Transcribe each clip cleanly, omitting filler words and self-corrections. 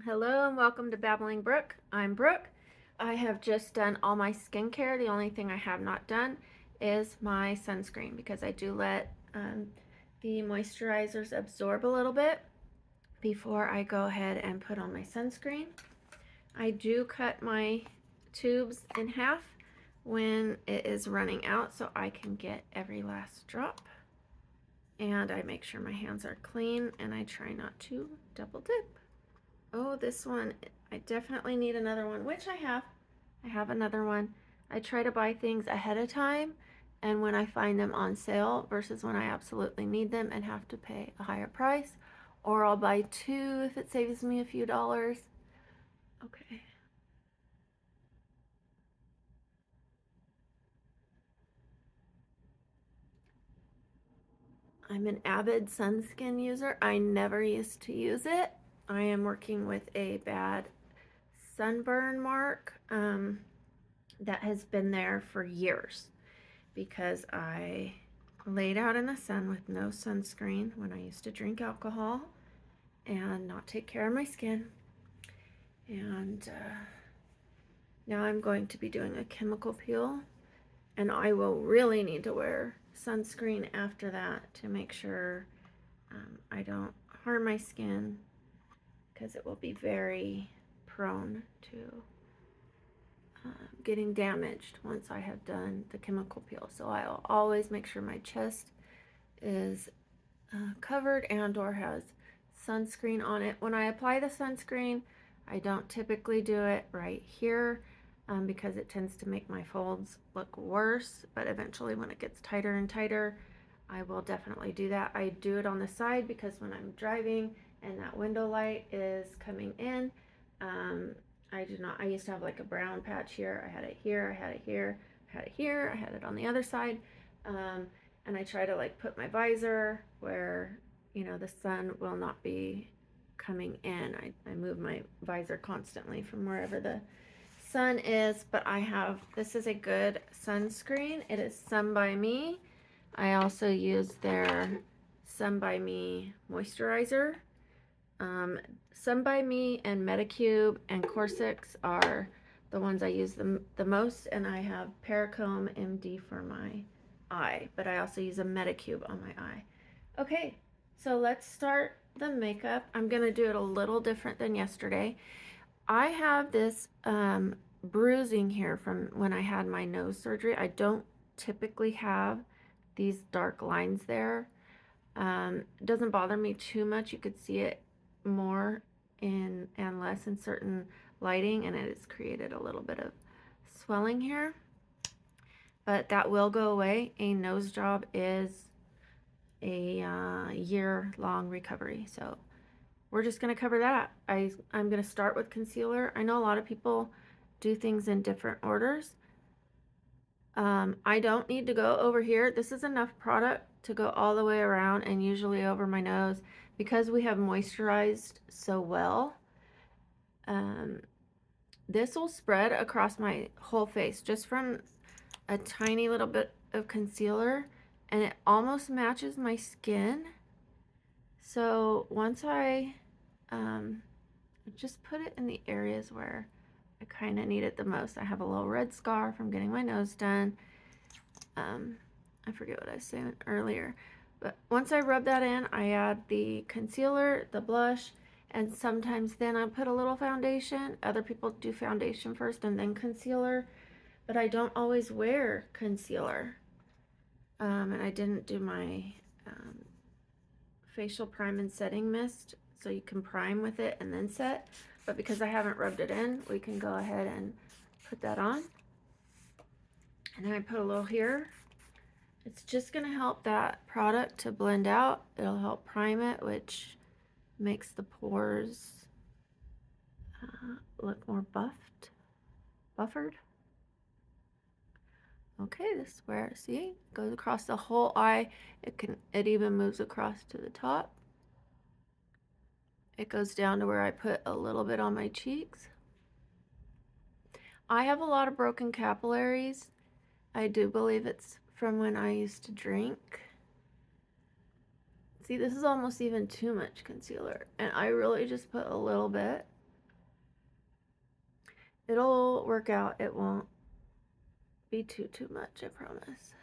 Hello and welcome to Babbling Brooke. I'm Brooke. I have just done all my skincare. The only thing I have not done is my sunscreen because I do let the moisturizers absorb a little bit before I go ahead and put on my sunscreen. I do cut my tubes in half when it is running out so I can get every last drop. And I make sure my hands are clean and I try not to double dip. Oh, this one, I definitely need another one, which I have. I have another one. I try to buy things ahead of time and when I find them on sale versus when I absolutely need them and have to pay a higher price. Or I'll buy two if it saves me a few dollars. Okay. I'm an avid sunscreen user. I never used to use it. I am working with a bad sunburn mark that has been there for years because I laid out in the sun with no sunscreen when I used to drink alcohol and not take care of my skin. And now I'm going to be doing a chemical peel, and I will really need to wear sunscreen after that to make sure I don't harm my skin because it will be very prone to getting damaged once I have done the chemical peel. So I'll always make sure my chest is covered and or has sunscreen on it. When I apply the sunscreen, I don't typically do it right here because it tends to make my folds look worse, but eventually when it gets tighter and tighter, I will definitely do that. I do it on the side because when I'm driving and that window light is coming in, I do not, I used to have like a brown patch here. I had it here, I had it here, I had it here, I had it on the other side. And I try to like put my visor where, you know, the sun will not be coming in. I move my visor constantly from wherever the sun is, but I have, this is a good sunscreen. It is Sun by Me. I also use their Sun by Me moisturizer. Sun by Me and Medicube and Corsix are the ones I use the most, and I have Paracomb MD for my eye, but I also use a Medicube on my eye. Okay, so let's start the makeup. I'm gonna do it a little different than yesterday. I have this bruising here from when I had my nose surgery. I don't typically have these dark lines there. It doesn't bother me too much. You could see it more in and less in certain lighting, and it has created a little bit of swelling here. But that will go away. A nose job is a year-long recovery, so we're just going to cover that. I'm going to start with concealer. I know a lot of people do things in different orders. I don't need to go over here. This is enough product to go all the way around and usually over my nose because we have moisturized so well. This will spread across my whole face just from a tiny little bit of concealer, and it almost matches my skin. So once I just put it in the areas where I kind of need it the most. I have a little red scar from getting my nose done. I forget what I was saying earlier, but once I rub that in, I add the concealer, the blush, and sometimes then I put a little foundation. Other people do foundation first and then concealer, but I don't always wear concealer. And I didn't do my facial prime and setting mist, so you can prime with it and then set, but because I haven't rubbed it in, we can go ahead and put that on. And then I put a little here. It's just going to help that product to blend out. It'll help prime it, which makes the pores look more buffered. Okay, this is where, see, it goes across the whole eye. It even moves across to the top. It goes down to where I put a little bit on my cheeks. I have a lot of broken capillaries. I do believe it's from when I used to drink. See, this is almost even too much concealer, and I really just put a little bit. It'll work out. It won't be too much, I promise.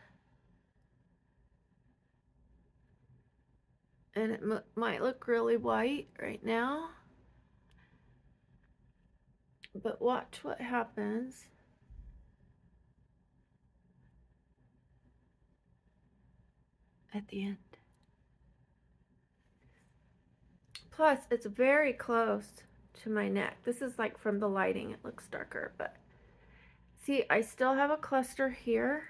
And it might look really white right now, but watch what happens at the end. Plus, it's very close to my neck. This is like from the lighting, it looks darker, but see, I still have a cluster here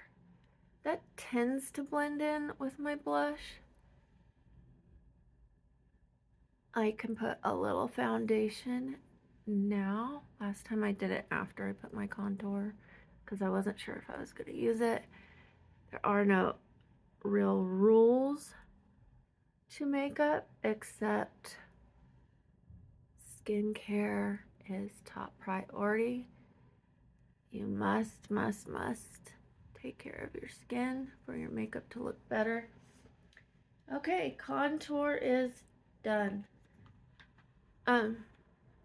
that tends to blend in with my blush. I can put a little foundation now. Last time I did it after I put my contour because I wasn't sure if I was going to use it. There are no real rules to makeup except skincare is top priority. You must take care of your skin for your makeup to look better. Okay, contour is done.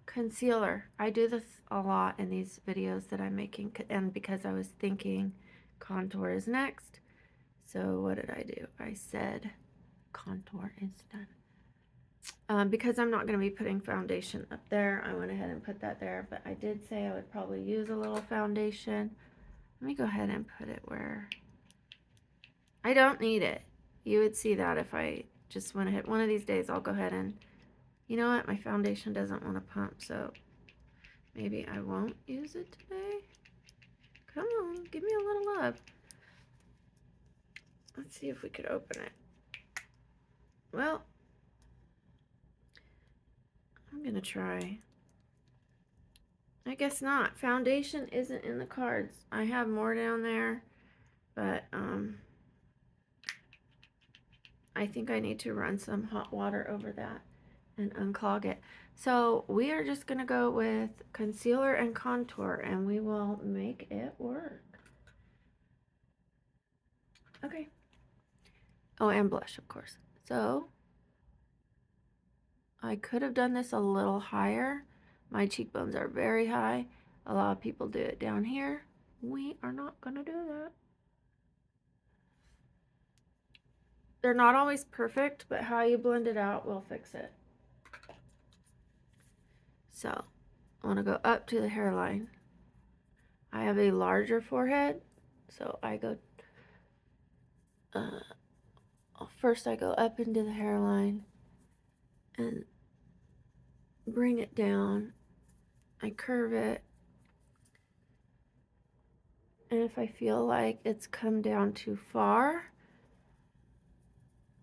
Concealer. I do this a lot in these videos that I'm making, and because I was thinking contour is next, so what did I do? I said contour is done. Because I'm not going to be putting foundation up there, I went ahead and put that there, but I did say I would probably use a little foundation. Let me go ahead and put it where I don't need it. You would see that if I just went ahead. One of these days I'll go ahead and, you know what, my foundation doesn't want to pump, so maybe I won't use it today. Come on, give me a little love. Let's see if we could open it. Well, I'm gonna try. I guess not. Foundation isn't in the cards. I have more down there, but I think I need to run some hot water over that and unclog it. So we are just gonna go with concealer and contour, and we will make it work. Okay. Oh, and blush, of course. So I could have done this a little higher. My cheekbones are very high. A lot of people do it down here. We are not gonna do that. They're not always perfect, but how you blend it out will fix it. So I want to go up to the hairline. I have a larger forehead, so I go first I go up into the hairline and bring it down. I curve it, and if I feel like it's come down too far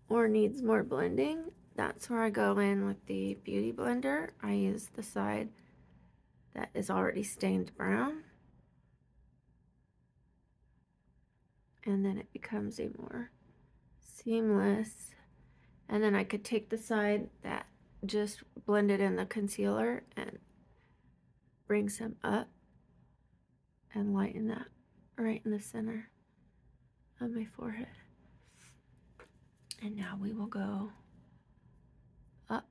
or needs more blending, that's where I go in with the Beauty Blender. I use the side that is already stained brown, and then it becomes a more seamless. And then I could take the side that just blended in the concealer and bring some up and lighten that right in the center of my forehead. And now we will go up.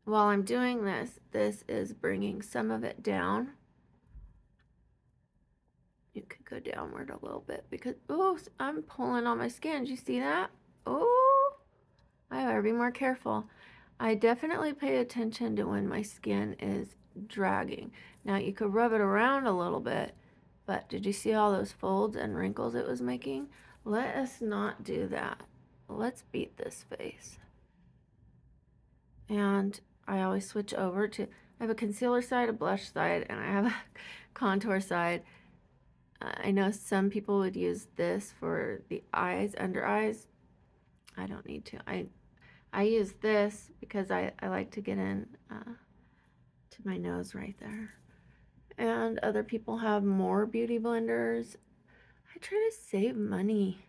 While I'm doing this, this is bringing some of it down. You could go downward a little bit because, oh, I'm pulling on my skin. Did you see that? Oh, I gotta be more careful. I definitely pay attention to when my skin is dragging. Now you could rub it around a little bit, but did you see all those folds and wrinkles it was making? Let us not do that. Let's beat this face. And I always switch over to, I have a concealer side, a blush side, and I have a contour side. I know some people would use this for the eyes, under eyes. I don't need to. I use this because I like to get in to my nose right there. And other people have more beauty blenders. I try to save money.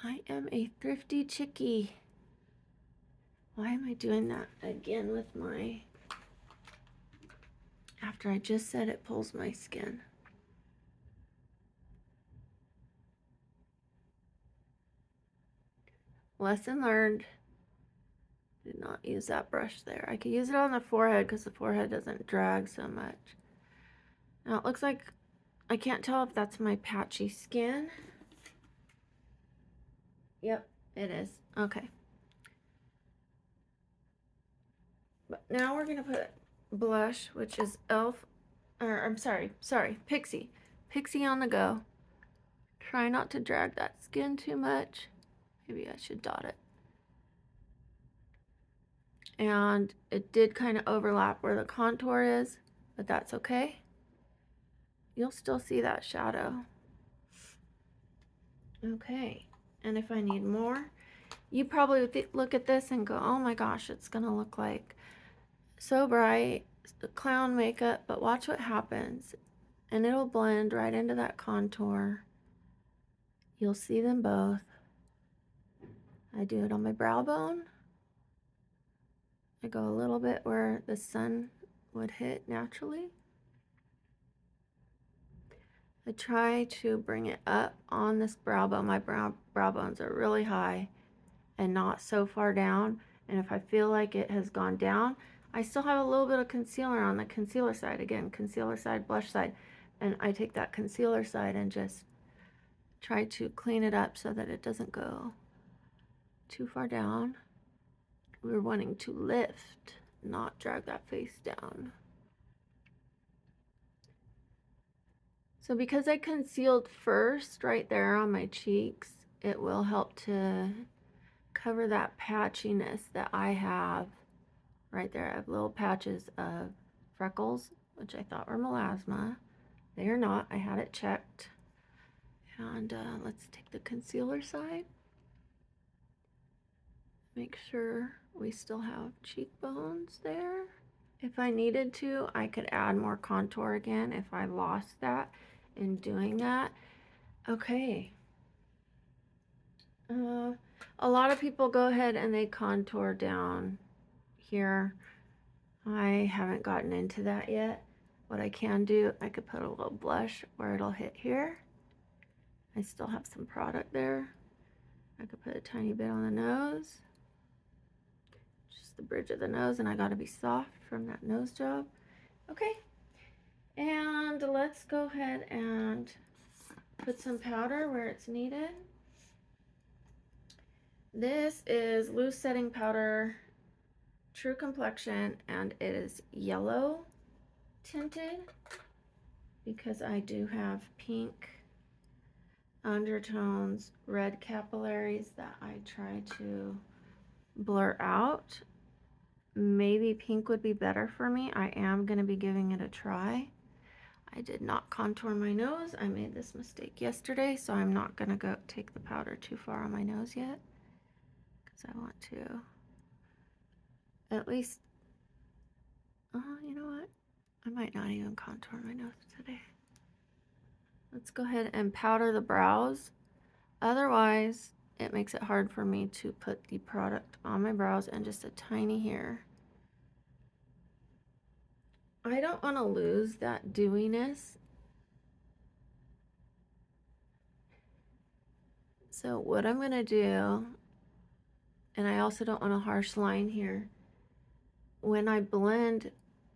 I am a thrifty chickie. Why am I doing that again with my, after I just said it pulls my skin? Lesson learned. Did not use that brush there. I could use it on the forehead because the forehead doesn't drag so much. Now it looks like, I can't tell if that's my patchy skin. Yep, it is. Okay. But now we're going to put blush, which is Pixie. Pixie on the Go. Try not to drag that skin too much. Maybe I should dot it. And it did kind of overlap where the contour is, but that's okay. You'll still see that shadow. Okay, and if I need more, you probably look at this and go, oh my gosh, it's gonna look like so bright, clown makeup, but watch what happens. And it'll blend right into that contour. You'll see them both. I do it on my brow bone. I go a little bit where the sun would hit naturally. I try to bring it up on this brow bone. My brow bones are really high and not so far down. And if I feel like it has gone down, I still have a little bit of concealer on the concealer side. Again, concealer side, blush side. And I take that concealer side and just try to clean it up so that it doesn't go too far down. We're wanting to lift, not drag that face down. So because I concealed first right there on my cheeks, it will help to cover that patchiness that I have right there. I have little patches of freckles, which I thought were melasma. They are not. I had it checked. And let's take the concealer side. Make sure we still have cheekbones there. If I needed to, I could add more contour again if I lost that in doing that. Okay. A lot of people go ahead and they contour down here. I haven't gotten into that yet. What I can do, I could put a little blush where it'll hit here. I still have some product there. I could put a tiny bit on the nose. Just the bridge of the nose, and I gotta be soft from that nose job. Okay. And let's go ahead and put some powder where it's needed. This is loose setting powder, True Complexion, and it is yellow tinted because I do have pink undertones, red capillaries that I try to blur out. Maybe pink would be better for me. I am going to be giving it a try. I did not contour my nose. I made this mistake yesterday, so I'm not going to go take the powder too far on my nose yet because I want to at least, you know what? I might not even contour my nose today. Let's go ahead and powder the brows. Otherwise, it makes it hard for me to put the product on my brows, and just a tiny hair. I don't want to lose that dewiness. So what I'm going to do, and I also don't want a harsh line here, when I blend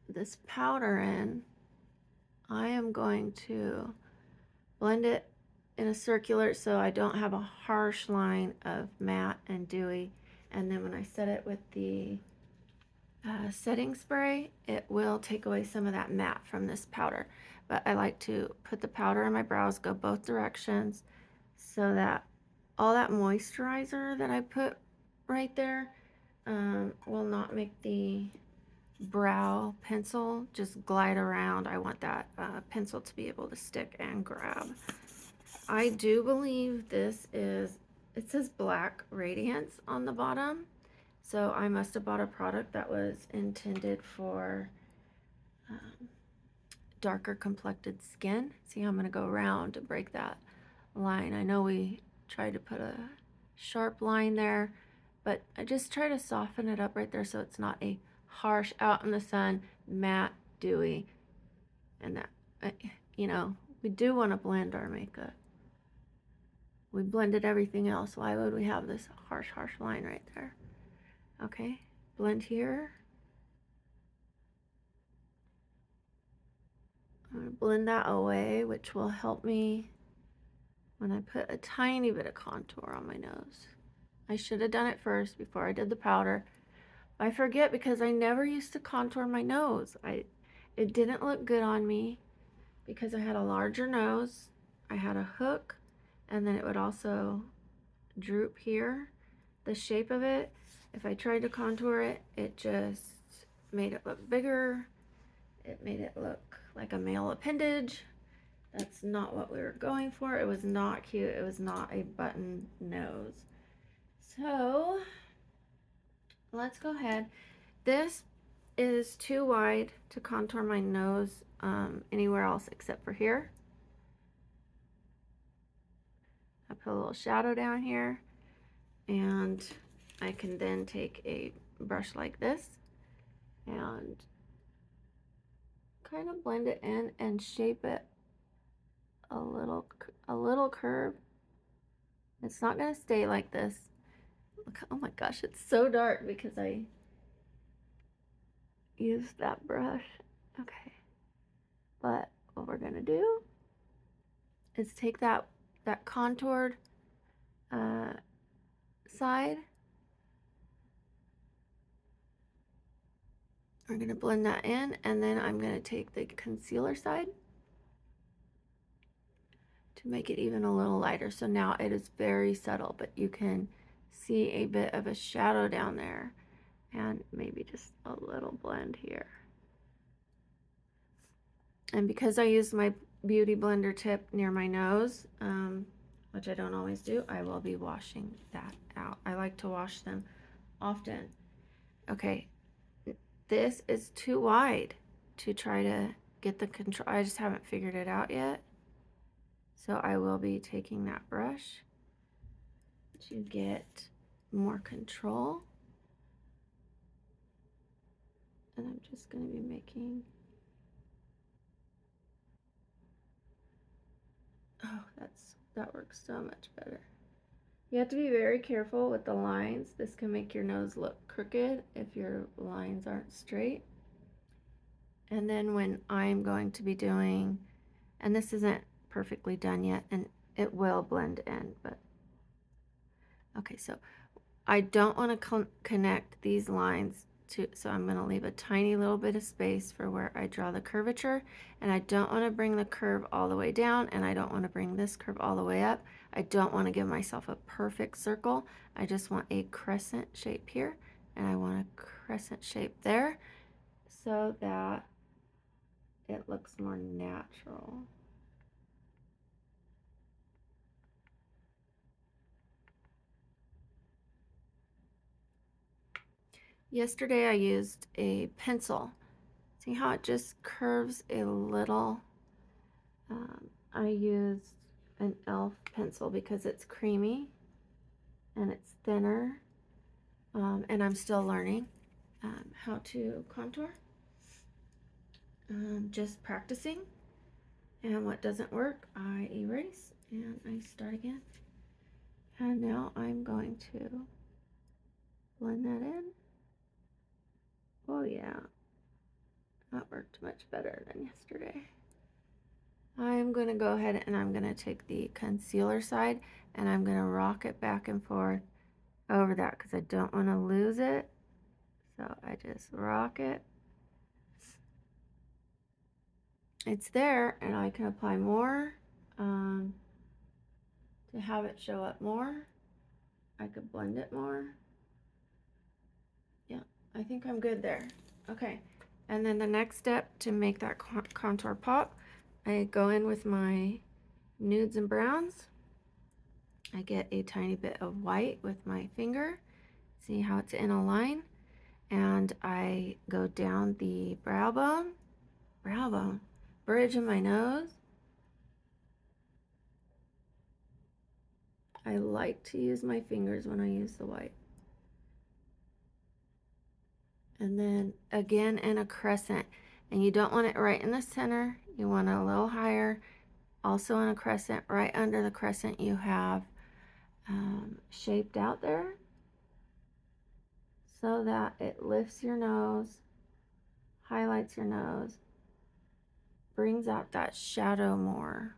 this powder in, I am going to blend it in a circular so I don't have a harsh line of matte and dewy. And then when I set it with the setting spray, it will take away some of that matte from this powder. But I like to put the powder in my brows, go both directions, so that all that moisturizer that I put right there will not make the brow pencil just glide around. I want that pencil to be able to stick and grab. I do believe this is, it says black radiance on the bottom, so I must have bought a product that was intended for darker complected skin. See, I'm going to go around to break that line. I know we tried to put a sharp line there, but I just try to soften it up right there so it's not a harsh, out in the sun, matte, dewy, and that, you know, we do want to blend our makeup. We blended everything else. Why would we have this harsh line right there? Okay, blend here. I'm going to blend that away, which will help me when I put a tiny bit of contour on my nose. I should have done it first before I did the powder. I forget because I never used to contour my nose. It didn't look good on me because I had a larger nose. I had a hook, and then it would also droop here. The shape of it, if I tried to contour it, it just made it look bigger. It made it look like a male appendage. That's not what we were going for. It was not cute. It was not a button nose. So let's go ahead. This is too wide to contour my nose anywhere else except for here. I put a little shadow down here, and I can then take a brush like this and kind of blend it in and shape it a little curve. It's not going to stay like this. Look, oh my gosh, it's so dark because I used that brush. Okay, but what we're going to do is take that contoured side. We're going to blend that in, and then I'm going to take the concealer side to make it even a little lighter. So now it is very subtle, but you can see a bit of a shadow down there, and maybe just a little blend here. And because I use my beauty blender tip near my nose, which I don't always do, I will be washing that out. I like to wash them often. Okay, this is too wide to try to get the control. I just haven't figured it out yet. So I will be taking that brush to get more control. And I'm just going to be making, oh, that works so much better. You have to be very careful with the lines. This can make your nose look crooked if your lines aren't straight. And then when I'm going to be doing, and this isn't perfectly done yet, and it will blend in, but okay, so I don't want to connect these lines to, so I'm going to leave a tiny little bit of space for where I draw the curvature, and I don't want to bring the curve all the way down, and I don't want to bring this curve all the way up. I don't want to give myself a perfect circle. I just want a crescent shape here, and I want a crescent shape there so that it looks more natural. Yesterday I used a pencil. See how it just curves a little? I used an e.l.f. pencil because it's creamy and it's thinner, and I'm still learning how to contour. Just practicing, and what doesn't work I erase and I start again. And now I'm going to blend that in. Oh yeah, that worked much better than yesterday. I'm going to go ahead and I'm going to take the concealer side and I'm going to rock it back and forth over that because I don't want to lose it. So I just rock it. It's there, and I can apply more to have it show up more. I could blend it more. Yeah, I think I'm good there. Okay, and then the next step to make that contour pop, I go in with my nudes and browns. I get a tiny bit of white with my finger. See how it's in a line? And I go down the brow bone, bridge of my nose. I like to use my fingers when I use the white. And then again in a crescent. And you don't want it right in the center. You want it a little higher. Also in a crescent, right under the crescent you have shaped out there. so that it lifts your nose, highlights your nose, brings out that shadow more.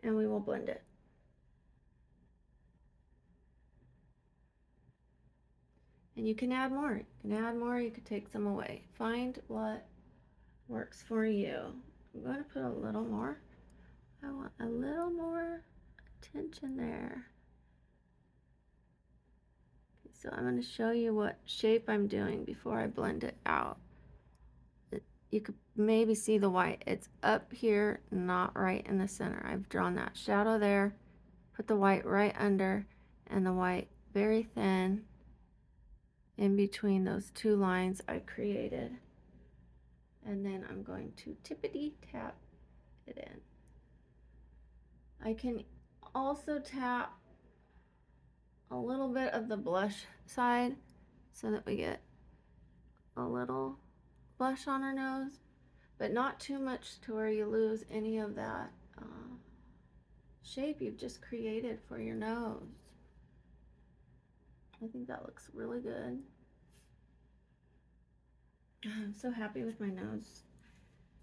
And we will blend it. And you can add more. You can add more, you could take some away. Find what works for you. I'm going to put a little more. I want a little more attention there. Okay, so I'm going to show you what shape I'm doing before I blend it out. You could maybe see the white. It's up here, not right in the center. I've drawn that shadow there, put the white right under, and the white very thin in between those two lines I created. And then I'm going to tippity tap it in. I can also tap a little bit of the blush side so that we get a little blush on her nose, but not too much to where you lose any of that shape you've just created for your nose. I think that looks really good. I'm so happy with my nose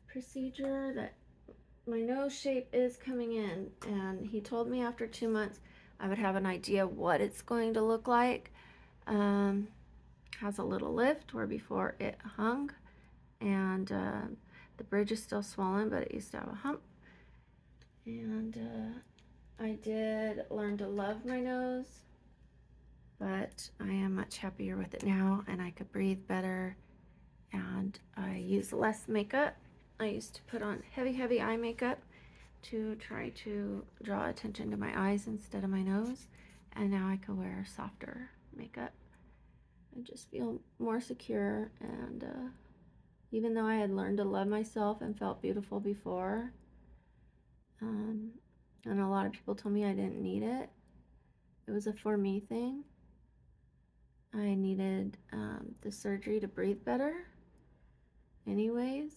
procedure that my nose shape is coming in, and he told me after 2 months I would have an idea what it's going to look like. Has a little lift where before it hung, and the bridge is still swollen, but it used to have a hump. And I did learn to love my nose, but I am much happier with it now, and I could breathe better, and I use less makeup. I used to put on heavy eye makeup to try to draw attention to my eyes instead of my nose, and now I can wear softer makeup. I just feel more secure, and even though I had learned to love myself and felt beautiful before, and a lot of people told me I didn't need it, it was a for me thing. I needed the surgery to breathe better anyways,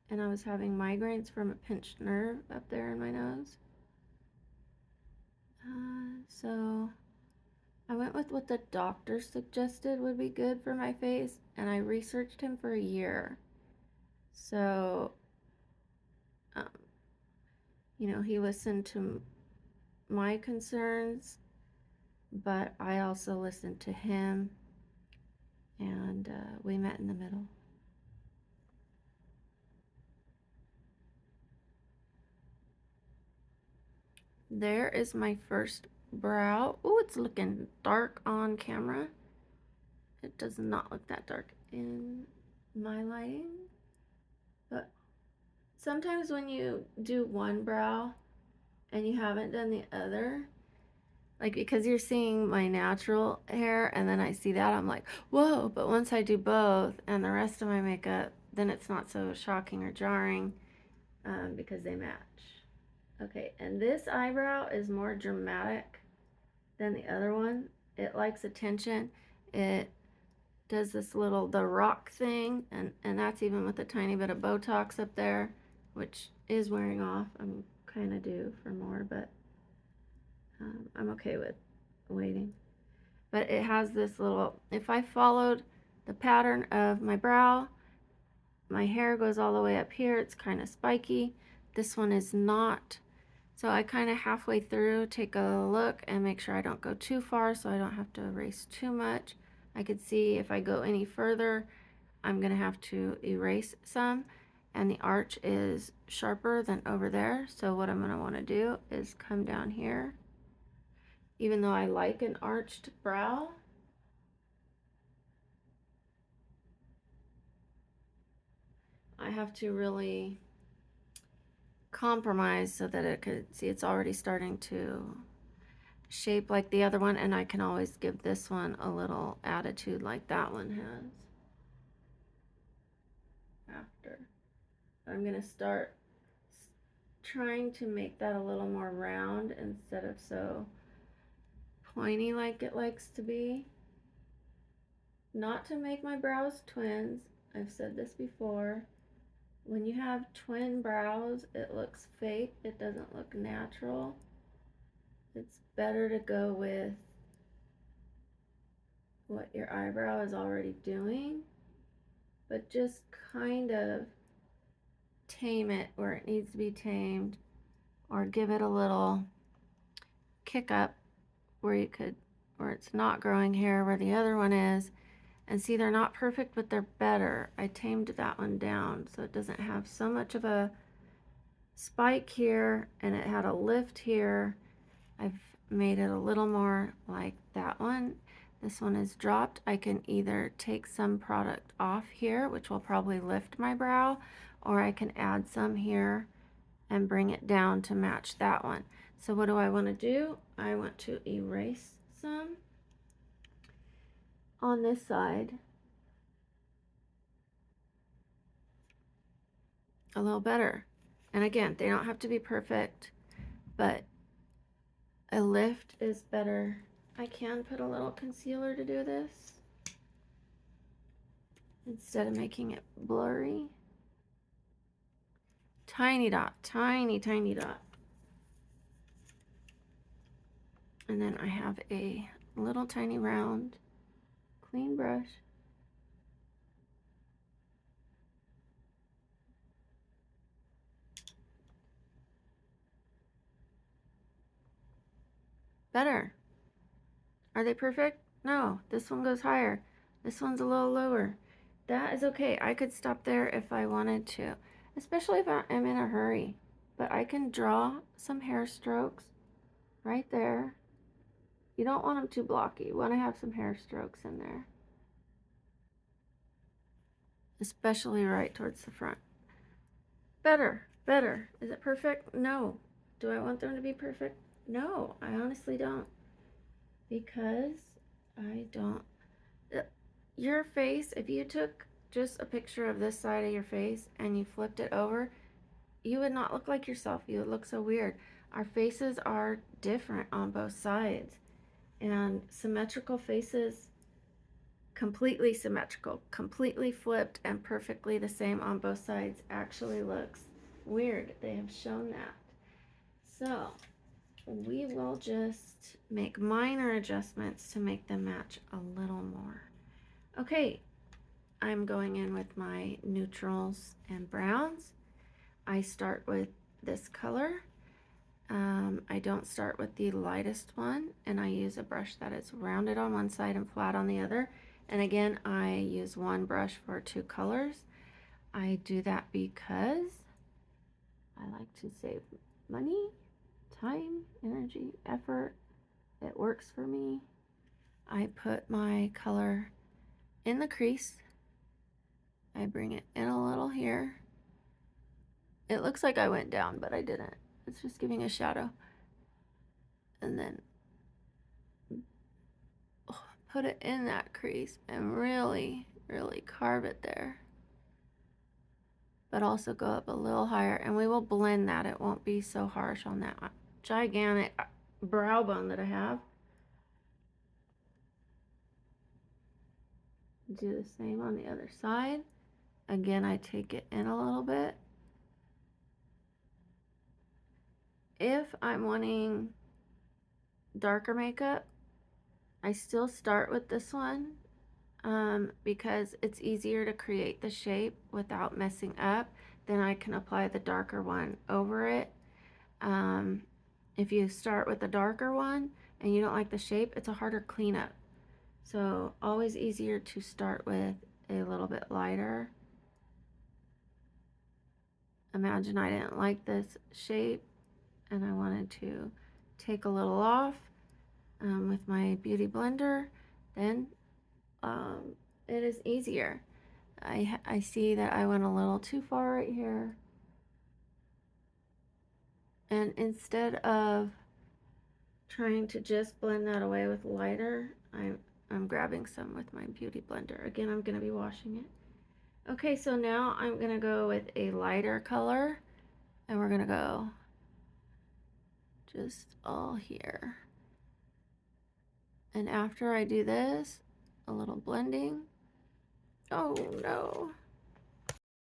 and I was having migraines from a pinched nerve up there in my nose. So I went with what the doctor suggested would be good for my face, and I researched him for a year. So, you know, he listened to my concerns, but I also listened to him, and we met in the middle. There is my first brow. Oh, it's looking dark on camera. It does not look that dark in my lighting, but sometimes when you do one brow and you haven't done the other, like because you're seeing my natural hair and then I see that, I'm like, whoa. But once I do both and the rest of my makeup, then it's not so shocking or jarring because they match. Okay, and this eyebrow is more dramatic than the other one. It likes attention. It does this little, the rock thing, and that's even with a tiny bit of Botox up there, which is wearing off. I'm kind of due for more, but I'm okay with waiting. But it has this little, if I followed the pattern of my brow, my hair goes all the way up here. It's kind of spiky. This one is not. So I kind of halfway through take a look and make sure I don't go too far so I don't have to erase too much. I could see if I go any further, I'm going to have to erase some, and the arch is sharper than over there. So what I'm going to want to do is come down here. Even though I like an arched brow, I have to really compromise so that it could see it's already starting to shape like the other one, and I can always give this one a little attitude like that one has after. I'm going to start trying to make that a little more round instead of so pointy like it likes to be. Not to make my brows twins. I've said this before. When you have twin brows, it looks fake. It doesn't look natural. It's better to go with what your eyebrow is already doing, but just kind of tame it where it needs to be tamed, or give it a little kick up where it's not growing hair where the other one is. And see, they're not perfect, but they're better. I tamed that one down so it doesn't have so much of a spike here, and it had a lift here. I've made it a little more like that one. This one is dropped. I can either take some product off here, which will probably lift my brow, or I can add some here and bring it down to match that one. So what do I want to do? I want to erase some on this side, a little better. And again, they don't have to be perfect, but a lift is better. I can put a little concealer to do this instead of making it blurry. Tiny dot, tiny, tiny dot. And then I have a little tiny round clean brush. Better. Are they perfect? No, this one goes higher. This one's a little lower. That is okay. I could stop there if I wanted to, especially if I'm in a hurry. But I can draw some hair strokes right there. You don't want them too blocky. You want to have some hair strokes in there, especially right towards the front. Better, better. Is it perfect? No. Do I want them to be perfect? No, I honestly don't. Because I don't. Your face, if you took just a picture of this side of your face and you flipped it over, you would not look like yourself. You would look so weird. Our faces are different on both sides. And symmetrical faces, completely symmetrical, completely flipped and perfectly the same on both sides, actually looks weird. They have shown that. So we will just make minor adjustments to make them match a little more. Okay, I'm going in with my neutrals and browns. I start with this color. I don't start with the lightest one, and I use a brush that is rounded on one side and flat on the other. And again, I use one brush for two colors. I do that because I like to save money, time, energy, effort. It works for me. I put my color in the crease. I bring it in a little here. It looks like I went down, but I didn't. It's just giving a shadow. And then put it in that crease and really, really carve it there. But also go up a little higher, and we will blend that. It won't be so harsh on that gigantic brow bone that I have. Do the same on the other side. Again, I take it in a little bit. If I'm wanting darker makeup, I still start with this one because it's easier to create the shape without messing up. Then I can apply the darker one over it. If you start with the darker one and you don't like the shape, it's a harder cleanup. So always easier to start with a little bit lighter. Imagine I didn't like this shape and I wanted to take a little off with my beauty blender, then it is easier. I see that I went a little too far right here, and instead of trying to just blend that away with lighter, I'm grabbing some with my beauty blender. Again, I'm going to be washing it. Okay, so now I'm going to go with a lighter color, and we're going to go just all here. And after I do this, a little blending. Oh no,